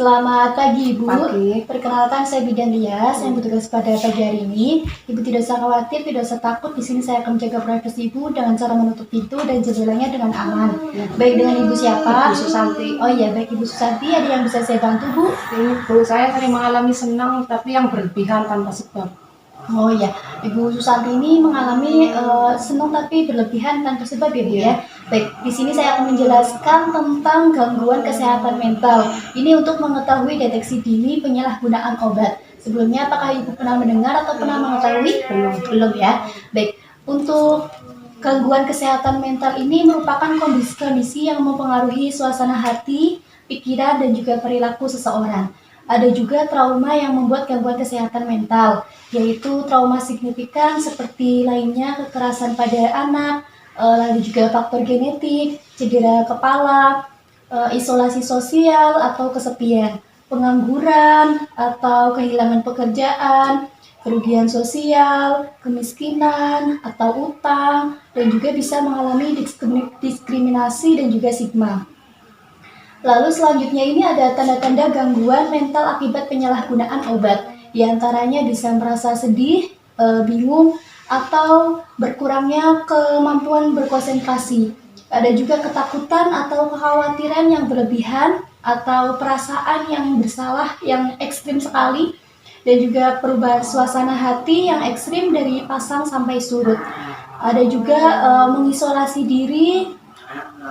Selamat pagi, Ibu. Pagi. Perkenalkan, saya Bidan Lias yang bertugas pada pagi hari ini. Ibu tidak usah khawatir, tidak usah takut. Di sini saya akan menjaga privasi Ibu dengan cara menutup pintu dan jendelanya dengan aman. Baik, dengan Ibu siapa? Ibu Susanti. Oh iya, baik Ibu Susanti. Ada yang bisa saya bantu, Bu? Ini Bu, saya sering mengalami senang tapi yang berlebihan tanpa sebab. Oh iya, Ibu Susanti ini mengalami senang tapi berlebihan tanpa sebab ya, Bu ya. Baik, di sini saya akan menjelaskan tentang gangguan kesehatan mental. Ini untuk mengetahui deteksi dini penyalahgunaan obat. Sebelumnya, apakah Ibu pernah mendengar atau pernah mengetahui? Belum ya. Baik, untuk gangguan kesehatan mental ini merupakan kondisi-kondisi yang mempengaruhi suasana hati, pikiran, dan juga perilaku seseorang. Ada juga trauma yang membuat gangguan kesehatan mental, yaitu trauma signifikan seperti lainnya kekerasan pada anak, lalu juga faktor genetik, cedera kepala, isolasi sosial atau kesepian, pengangguran atau kehilangan pekerjaan, kerugian sosial, kemiskinan atau utang, dan juga bisa mengalami diskriminasi dan juga stigma. Lalu selanjutnya ini ada tanda-tanda gangguan mental akibat penyalahgunaan obat. Di antaranya bisa merasa sedih, bingung, atau berkurangnya kemampuan berkonsentrasi. Ada juga ketakutan atau kekhawatiran yang berlebihan, atau perasaan yang bersalah yang ekstrim sekali, dan juga perubahan suasana hati yang ekstrim dari pasang sampai surut. Ada juga mengisolasi diri,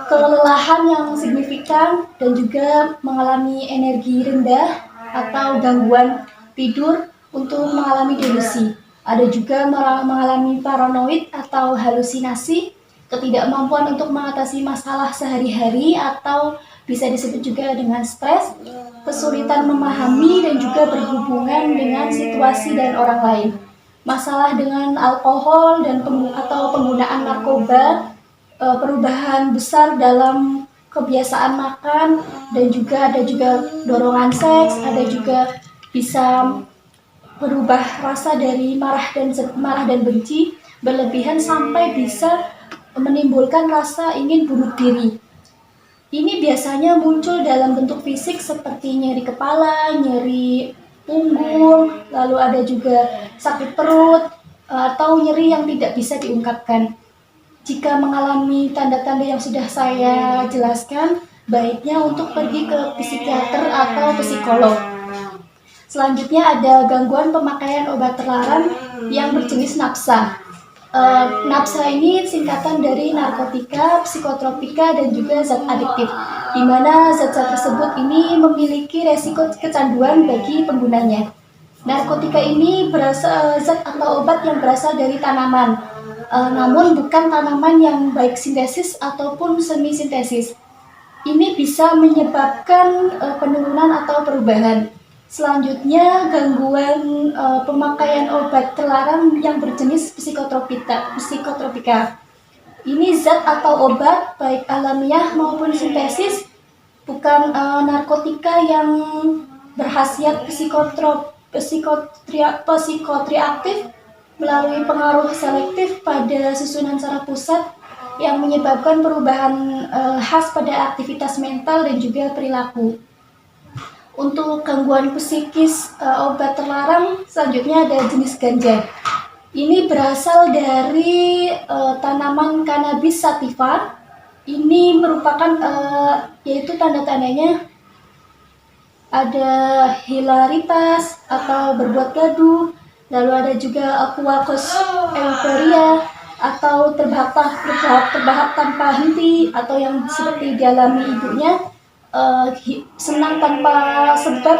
kelelahan yang signifikan, dan juga mengalami energi rendah atau gangguan tidur untuk mengalami delusi. Ada juga mengalami paranoid atau halusinasi, ketidakmampuan untuk mengatasi masalah sehari-hari atau bisa disebut juga dengan stres, kesulitan memahami dan juga berhubungan dengan situasi dan orang lain. Masalah dengan alkohol dan atau penggunaan narkoba, perubahan besar dalam kebiasaan makan, dan juga ada juga dorongan seks, ada juga bisa berubah rasa dari marah dan benci berlebihan sampai bisa menimbulkan rasa ingin bunuh diri. Ini biasanya muncul dalam bentuk fisik seperti nyeri kepala, nyeri punggung, lalu ada juga sakit perut, atau nyeri yang tidak bisa diungkapkan. Jika mengalami tanda-tanda yang sudah saya jelaskan, baiknya untuk pergi ke psikiater atau psikolog. Selanjutnya ada gangguan pemakaian obat terlarang yang berjenis nafsa. Nafsa ini singkatan dari narkotika, psikotropika, dan juga zat adiktif, di mana zat-zat tersebut ini memiliki resiko kecanduan bagi penggunanya. Narkotika ini berasal zat atau obat yang berasal dari tanaman, namun bukan tanaman yang baik sintesis ataupun semi sintesis. Ini bisa menyebabkan penurunan atau perubahan. Selanjutnya, gangguan pemakaian obat terlarang yang berjenis psikotropika. Ini zat atau obat baik alamiah maupun sintesis, bukan narkotika yang berkhasiat psikotriaktif melalui pengaruh selektif pada susunan saraf pusat yang menyebabkan perubahan khas pada aktivitas mental dan juga perilaku. Untuk gangguan psikis obat terlarang selanjutnya ada jenis ganja. Ini berasal dari tanaman cannabis sativa. Ini merupakan yaitu tanda-tandanya ada hilaritas atau berbuat gaduh, lalu ada juga aqueous euphoria atau terbahak tanpa henti, atau yang seperti dialami ibunya, senang tanpa sebab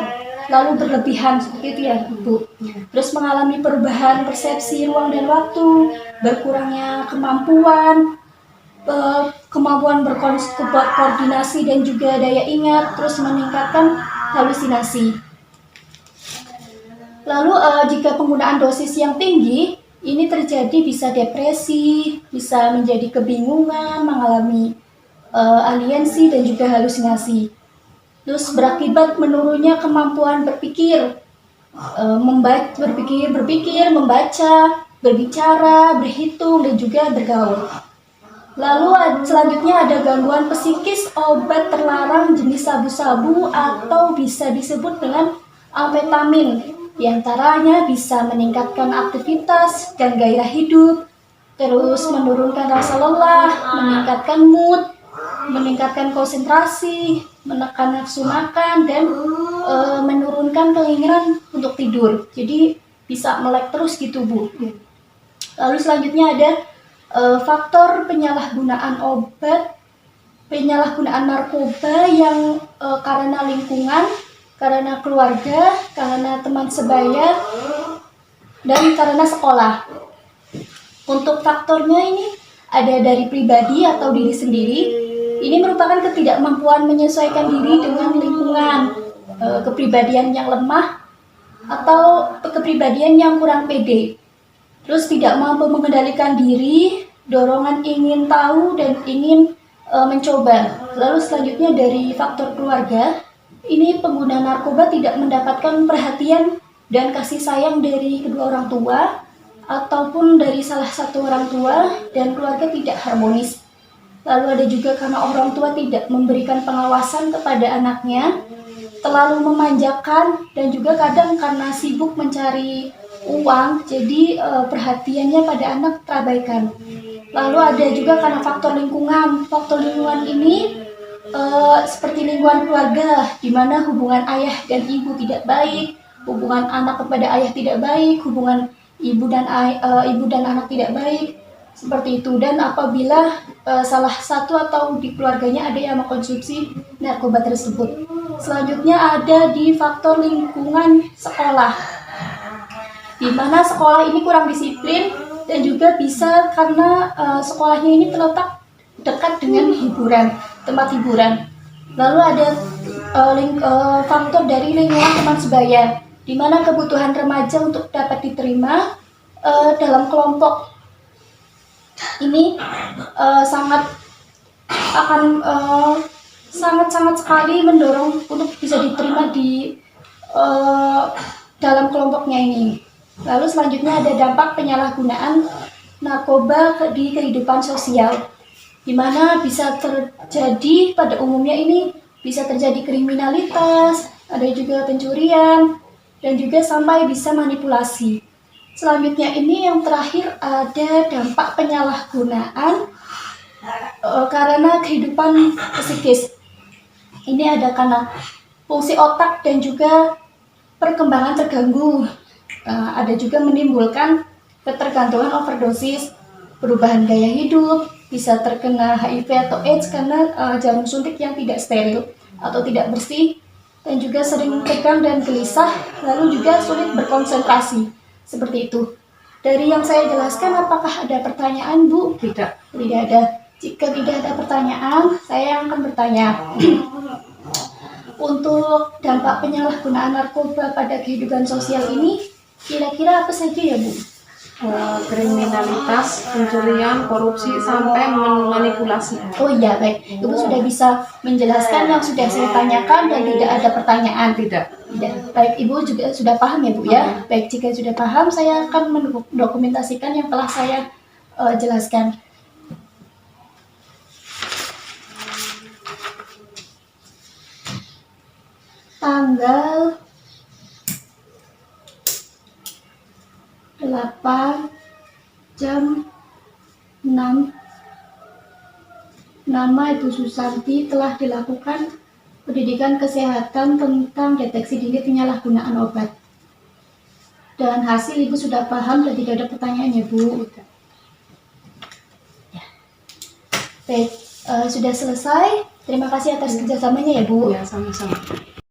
lalu berlebihan seperti itu ya Ibu. Terus mengalami perubahan persepsi ruang dan waktu, berkurangnya kemampuan berkoordinasi dan juga daya ingat, terus meningkatkan halusinasi. Lalu jika penggunaan dosis yang tinggi, ini terjadi bisa depresi, bisa menjadi kebingungan, mengalami aliensi dan juga halusinasi. Terus berakibat menurunnya kemampuan berpikir, membaca, berbicara, berhitung, dan juga bergaul. Lalu selanjutnya ada gangguan psikis, obat terlarang jenis sabu-sabu atau bisa disebut dengan amfetamin. Di antaranya bisa meningkatkan aktivitas dan gairah hidup, terus menurunkan rasa lelah, meningkatkan mood, meningkatkan konsentrasi, menekan nafsu makan, dan menurunkan keinginan untuk tidur. Jadi bisa melek terus gitu, Bu. Lalu selanjutnya ada faktor penyalahgunaan obat, penyalahgunaan narkoba yang karena lingkungan, karena keluarga, karena teman sebaya, dan karena sekolah. Untuk faktornya ini ada dari pribadi atau diri sendiri. Ini merupakan ketidakmampuan menyesuaikan diri dengan lingkungan, kepribadian yang lemah, atau kepribadian yang kurang pede. Terus tidak mampu mengendalikan diri, dorongan ingin tahu dan ingin mencoba. Lalu selanjutnya dari faktor keluarga, ini pengguna narkoba tidak mendapatkan perhatian dan kasih sayang dari kedua orang tua, ataupun dari salah satu orang tua, dan keluarga tidak harmonis. Lalu ada juga karena orang tua tidak memberikan pengawasan kepada anaknya, terlalu memanjakan, dan juga kadang karena sibuk mencari uang, jadi perhatiannya pada anak terabaikan. Lalu ada juga karena faktor lingkungan. Faktor lingkungan ini seperti lingkungan keluarga, di mana hubungan ayah dan ibu tidak baik, hubungan anak kepada ayah tidak baik, hubungan ibu dan anak tidak baik, seperti itu. Dan apabila salah satu atau di keluarganya ada yang mengkonsumsi narkoba tersebut. Selanjutnya ada di faktor lingkungan sekolah, di mana sekolah ini kurang disiplin, dan juga bisa karena sekolahnya ini terletak dekat dengan hiburan, tempat hiburan. Lalu ada faktor dari lingkungan teman sebaya, di mana kebutuhan remaja untuk dapat diterima dalam kelompok ini sangat sekali mendorong untuk bisa diterima di dalam kelompoknya ini. Lalu selanjutnya ada dampak penyalahgunaan narkoba di kehidupan sosial, di mana bisa terjadi pada umumnya ini bisa terjadi kriminalitas, ada juga pencurian, dan juga sampai bisa manipulasi. Selanjutnya ini yang terakhir ada dampak penyalahgunaan karena kehidupan psikis. Ini ada karena fungsi otak dan juga perkembangan terganggu. Ada juga menimbulkan ketergantungan overdosis, perubahan gaya hidup, bisa terkena HIV atau AIDS karena jarum suntik yang tidak steril atau tidak bersih, dan juga sering tegang dan gelisah, lalu juga sulit berkonsentrasi. Seperti itu. Dari yang saya jelaskan, apakah ada pertanyaan, Bu? Tidak. Tidak ada. Jika tidak ada pertanyaan, saya akan bertanya. Untuk dampak penyalahgunaan narkoba pada kehidupan sosial ini, kira-kira apa saja ya, Bu? Kriminalitas, pencurian, korupsi, sampai manipulasi. Oh iya, baik. Ibu sudah bisa menjelaskan yang sudah saya tanyakan dan tidak ada pertanyaan. Tidak. Tidak. Baik, Ibu juga sudah paham ya, Bu ya? Baik, jika sudah paham, saya akan mendokumentasikan yang telah saya jelaskan. Tanggal 8 jam 6, nama Ibu Susanti, telah dilakukan pendidikan kesehatan tentang deteksi dini penyalahgunaan obat. Dan hasil Ibu sudah paham dan tidak ada pertanyaan ya, Bu? Ya. Baik, sudah selesai. Terima kasih atas kerjasamanya ya, Bu. Ya, sama-sama.